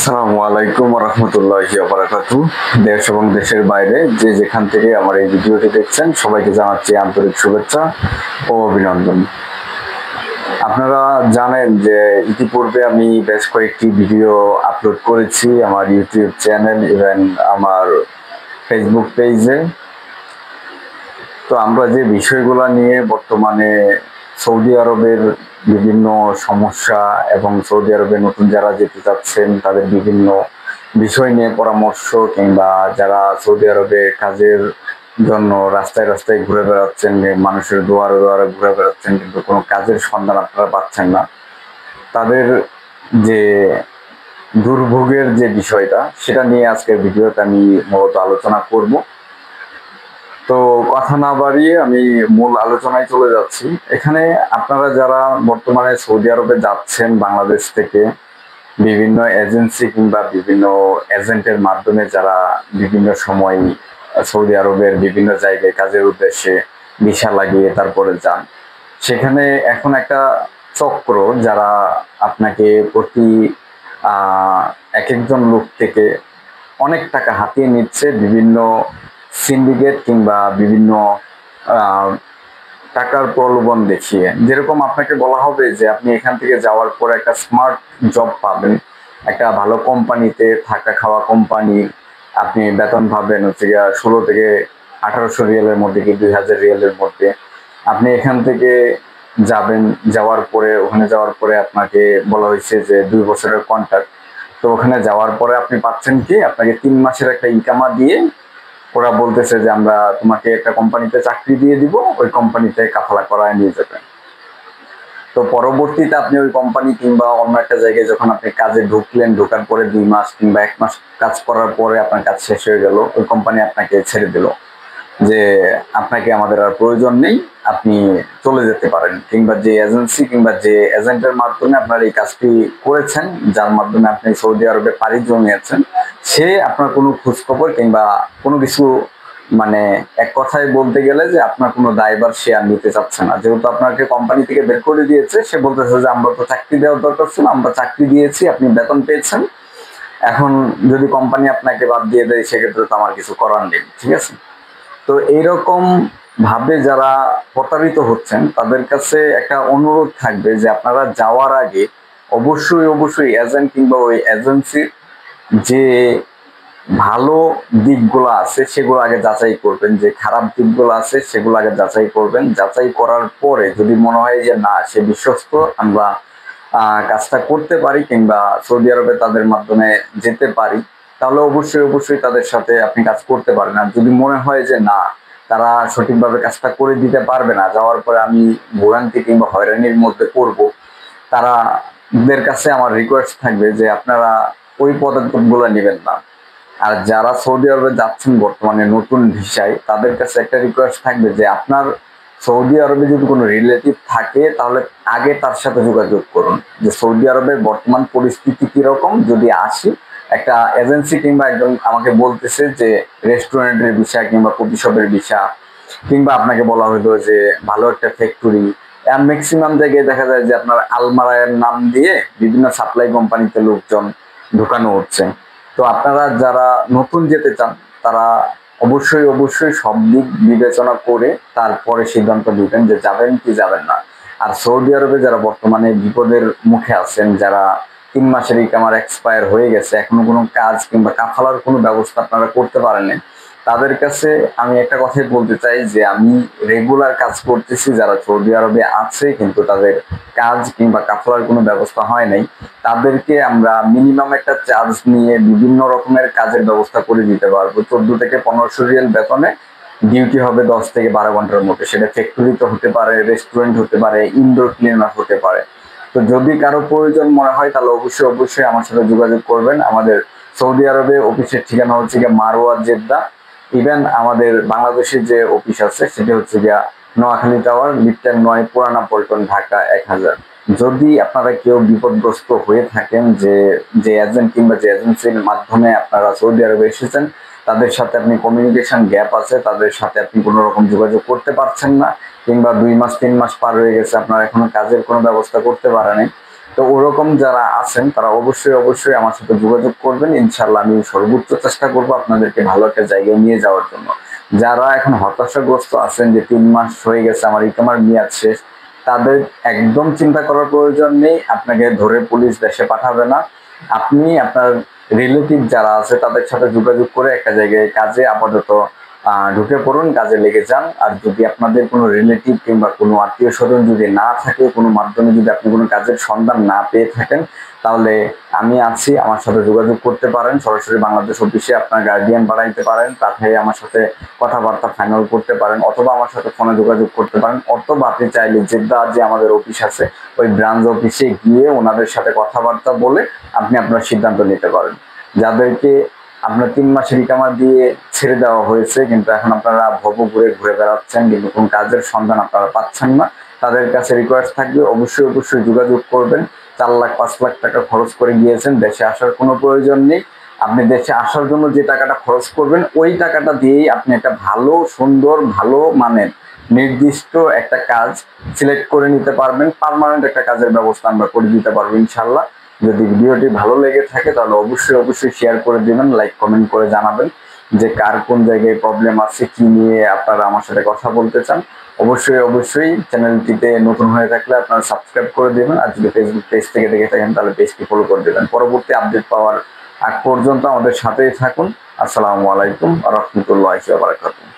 আসসালামু আলাইকুম রহমতুল্লাহি ওয়া বারাকাতুহু। দেশ এবং দেশের বাইরে যে যেখান থেকে আমার এই ভিডিওটি দেখছেন সবাইকে জানাচ্ছি আন্তরিক শুভেচ্ছা ও অভিনন্দন। আপনারা জানেন যে ইতিপূর্বে আমি বেশ কয়েকটি ভিডিও আপলোড করেছি আমার ইউটিউব চ্যানেল ইভেন আমার ফেসবুক পেজে। তো আমরা যে বিষয়গুলো নিয়ে বর্তমানে সৌদি আরবের বিভিন্ন সমস্যা এবং সৌদি আরবে নতুন যারা যেতে চাচ্ছেন তাদের বিভিন্ন বিষয় নিয়ে পরামর্শ, কিংবা যারা সৌদি আরবে কাজের জন্য রাস্তায় রাস্তায় ঘুরে বেড়াচ্ছেন, মানুষের দুয়ারে দুয়ারে ঘুরে বেড়াচ্ছেন কিন্তু কোনো কাজের সন্ধান আপনারা পাচ্ছেন না, তাদের যে দুর্ভোগের যে বিষয়টা সেটা নিয়ে আজকের ভিডিওতে আমি মূলত আলোচনা করব। তো কথা না বাড়িয়ে আমি মূল আলোচনায় চলে যাচ্ছি। এখানে আপনারা যারা বর্তমানে সৌদি আরবে যাচ্ছেন বাংলাদেশ থেকে বিভিন্ন এজেন্সি কিংবা বিভিন্ন এজেন্টের মাধ্যমে, যারা বিভিন্ন সময় সৌদি আরবের বিভিন্ন জায়গায় কাজের উদ্দেশ্যে ভিসা লাগিয়ে তারপরে যান, সেখানে এখন একটা চক্র যারা আপনাকে প্রতি এক একজন লোক থেকে অনেক টাকা হাতিয়ে নিচ্ছে বিভিন্ন সিন্ডিকেট কিংবা বিভিন্ন টাকার প্রলোভন দেখিয়ে। যেরকম আপনাকে বলা হবে যে আপনি এখান থেকে যাওয়ার পরে একটা স্মার্ট জব পাবেন, একটা ভালো কোম্পানিতে, থাকা খাওয়া কোম্পানি, আপনি বেতন পাবেন হচ্ছে গিয়া 16 থেকে 1800 রিয়ালের মধ্যে কি 2000 রিয়ালের মধ্যে। আপনি এখান থেকে যাবেন, যাওয়ার পরে ওখানে যাওয়ার পরে আপনাকে বলা হয়েছে যে 2 বছরের কন্ট্রাক্ট। তো ওখানে যাওয়ার পরে আপনি পাচ্ছেন কি, আপনাকে 3 মাসের একটা ইকামা দিয়ে ওরা বলতেছে যে আমরা তোমাকে একটা কোম্পানিতে চাকরি দিয়ে দিব, ওই কোম্পানিতে কাফালা করায় নিয়ে যাবেন। তো পরবর্তীতে আপনি ওই কোম্পানি কিংবা অন্য একটা জায়গায় যখন আপনি কাজে ঢুকলেন, ঢোকার পরে 2 মাস কিংবা 1 মাস কাজ করার পরে আপনার কাজ শেষ হয়ে গেল, ওই কোম্পানি আপনাকে ছেড়ে দিল যে আপনাকে আমাদের আর প্রয়োজন নেই, আপনি চলে যেতে পারেন। কিংবা যে এজেন্সি কিংবা যে এজেন্টের মাধ্যমে আপনার এই কাজটি করেছেন, যার মাধ্যমে আপনি সৌদি আরবে পাড়ি জমিয়েছেন, সে আপনার কোনো খোঁজখবর কিংবা কোনো কিছু, মানে এক কথায় বলতে গেলে যে আপনার কোনো দায়ভার সে আর নিতে চাচ্ছে না। যেহেতু আপনাকে কোম্পানি থেকে বের করে দিয়েছে, সে বলতেছে যে আমরা তো চাকরি দেওয়ার দরকার ছিল, আমরা চাকরি দিয়েছি, আপনি বেতন পেয়েছেন, এখন যদি কোম্পানি আপনাকে বাদ দিয়ে দেয় সেক্ষেত্রে তো আমার কিছু করার নেই। ঠিক আছে? তো এইরকম ভাবে যারা প্রতারিত হচ্ছেন তাদের কাছে একটা অনুরোধ থাকবে যে আপনারা যাওয়ার আগে অবশ্যই অবশ্যই এজেন্ট কিংবা ওই এজেন্সির যে ভালো দিকগুলো আছে সেগুলো আগে যাচাই করবেন, যে খারাপ দিকগুলো আছে সেগুলো আগে যাচাই করবেন। যাচাই করার পরে যদি মনে হয় যে না, সে বিশ্বস্ত, আমরা কাজটা করতে পারি কিংবা সৌদি আরবে তাদের মাধ্যমে যেতে পারি, তাহলে অবশ্যই অবশ্যই তাদের সাথে আপনি কাজ করতে পারেন। আর যদি মনে হয় যে না, তারা সঠিকভাবে কাজটা করে দিতে পারবে না, যাওয়ার পরে আমি ভোগান্তি কিংবা হয়রানির মধ্যে পড়বো, তাদের কাছে আমার রিকোয়েস্ট থাকবে যে আপনারা ওই পদক্ষেপগুলো নেবেন না। আর যারা সৌদি আরবে যাচ্ছেন বর্তমানে নতুন ভিসায়, তাদের কাছে একটা রিকোয়েস্ট থাকবে যে আপনার সৌদি আরবে যদি কোনো রিলেটিভ থাকে তাহলে আগে তার সাথে যোগাযোগ করুন যে সৌদি আরবের বর্তমান পরিস্থিতি কিরকম। যদি আসি, একটা এজেন্সি কিংবা একজন আমাকে বলতেছে যে রেস্টুরেন্টের ভিসা কিংবা কফি শপের ভিসা, কিংবা আপনাকে বলা হলো যে ভালো একটা ফ্যাক্টরি, আর ম্যাক্সিমাম জায়গায় দেখা যায় যে আপনার আলমারায়ের নাম দিয়ে বিভিন্ন সাপ্লাই কোম্পানিতে লোকজন ঢুকানো হচ্ছে। তো আপনারা যারা নতুন যেতে চান তারা অবশ্যই অবশ্যই সব দিক বিবেচনা করে তারপরে সিদ্ধান্ত নেবেন যে যাবেন কি যাবেন না। আর সৌদি আরবে যারা বর্তমানে বিপদের মুখে আছেন, যারা 3 মাসের ইকামার এক্সপায়ার হয়ে গেছে, এখনো কোনো কাজ কিংবা কাফালার কোনো ব্যবস্থা আপনারা করতে পারেননি, তাদের কাছে আমি একটা কথাই বলতে চাই যে আমি রেগুলার কাজ করতেছি, যারা সৌদি আরবে আছে কিন্তু তাদের কাজ কিংবা কাফালার কোনো ব্যবস্থা হয় নাই, তাদেরকে আমরা মিনিমাম একটা চার্জ নিয়ে বিভিন্ন রকমের কাজের ব্যবস্থা করে দিতে পারবো। 14 থেকে 1500 রিয়াল বেতনে ডিউটি হবে 10 থেকে 12 ঘন্টার মধ্যে। সেটা ফ্যাক্টরিতে হতে পারে, রেস্টুরেন্ট হতে পারে, ইনডোর ক্লিনার হতে পারে। তো যদি কারো প্রয়োজন মনে হয় তাহলে অবশ্যই অবশ্যই আমার সাথে যোগাযোগ করবেন। আমাদের সৌদি আরবে অফিসের ঠিকানা হচ্ছে গিয়ে মারওয়া জেদ্দা। ইভেন আমাদের বাংলাদেশের যে অফিস আছে সেটা হচ্ছে গিয়া নোয়াখালী টাওয়ার, লিফটের 9, পুরানা পল্টন, ঢাকা 1000। যদি আপনারা কেউ বিপদগ্রস্ত হয়ে থাকেন, যে যে এজেন্ট কিংবা যে এজেন্সির মাধ্যমে আপনারা সৌদি আরবে এসেছেন তাদের সাথে আপনি কমিউনিকেশন গ্যাপ আছে, তাদের সাথে আপনি কোনো রকম যোগাযোগ করতে পারছেন না, কিংবা 2 মাস 3 মাস পার হয়ে গেছে আপনারা এখনো কাজের কোনো ব্যবস্থা করতে পারেনি, তো ওরকম যারা আছেন তারা অবশ্যই অবশ্যই আমার সাথে যোগাযোগ করবেন। ইনশাল্লাহ আমি সর্বোচ্চ চেষ্টা করব আপনাদেরকে ভালো একটা জায়গায় নিয়ে যাওয়ার জন্য। যারা এখন হতাশাগ্রস্ত আছেন যে 3 মাস হয়ে গেছে আমার ইকামার মেয়াদ শেষ, তাদের একদম চিন্তা করার প্রয়োজন নেই। আপনাকে ধরে পুলিশ দেশে পাঠাবে না। আপনি আপনার রিলেটিভ যারা আছে তাদের সাথে যোগাযোগ করে একটা জায়গায় কাজে আপাতত ঢুকে পড়ুন, কাজে লেগে যান। আর যদি আপনাদের কোনো রিলেটিভ কিংবা কোনো আত্মীয় স্বজন যদি না থাকে, কোনো মাধ্যমে যদি আপনি কোনো কাজের সন্ধান না পেয়ে থাকেন, তাহলে আমি আছি, আমার সাথে যোগাযোগ করতে পারেন। সরাসরি বাংলাদেশ অফিসে আপনার গার্ডিয়ান বানাইতে পারেন, তাতে আমার সাথে কথাবার্তা ফাইনাল করতে পারেন, অথবা আমার সাথে ফোনে যোগাযোগ করতে পারেন, অথবা আপনি চাইলে জেদ্দা যে আমাদের অফিস আছে ওই ব্রাঞ্চ অফিসে গিয়ে ওনাদের সাথে কথাবার্তা বলে আপনি আপনার সিদ্ধান্ত নিতে পারেন। যাদেরকে আপনার 3 মাসের ইকামা দিয়ে ছেড়ে দেওয়া হয়েছে কিন্তু এখন আপনারা ভব ঘুরে ঘুরে বেড়াচ্ছেন কিন্তু কোন কাজের সন্ধান আপনারা পাচ্ছেন না, তাদের কাছে রিকোয়েস্ট থাকবে অবশ্যই অবশ্যই যোগাযোগ করবেন। 4 লাখ 5 লাখ টাকা খরচ করে গিয়েছেন, দেশে আসার কোনো প্রয়োজন নেই। আপনি দেশে আসার জন্য যে টাকাটা খরচ করবেন ওই টাকাটা দিয়েই আপনি একটা ভালো সুন্দর ভালো মানের নির্দিষ্ট একটা কাজ সিলেক্ট করে নিতে পারবেন। পার্মানেন্ট একটা কাজের ব্যবস্থা আমরা করে দিতে পারবো ইনশাল্লাহ। যদি ভিডিওটি ভালো লেগে থাকে তাহলে অবশ্যই অবশ্যই শেয়ার করে দিবেন, লাইক কমেন্ট করে জানাবেন যে কার কোন জায়গায় প্রবলেম আছে, কি নিয়ে আপনারা আমার সাথে কথা বলতে চান। অবশ্যই অবশ্যই চ্যানেলটিতে নতুন হয়ে থাকলে আপনারা সাবস্ক্রাইব করে দিবেন, আর যদি ফেসবুক পেজ থেকে দেখে থাকেন তাহলে পেজটি ফলো করে দিবেন। পরবর্তী আপডেট পাওয়ার আগ পর্যন্ত আমাদের সাথেই থাকুন। আসসালামু আলাইকুম ওয়া রাহমাতুল্লাহি ওয়া বারাকাতুহু।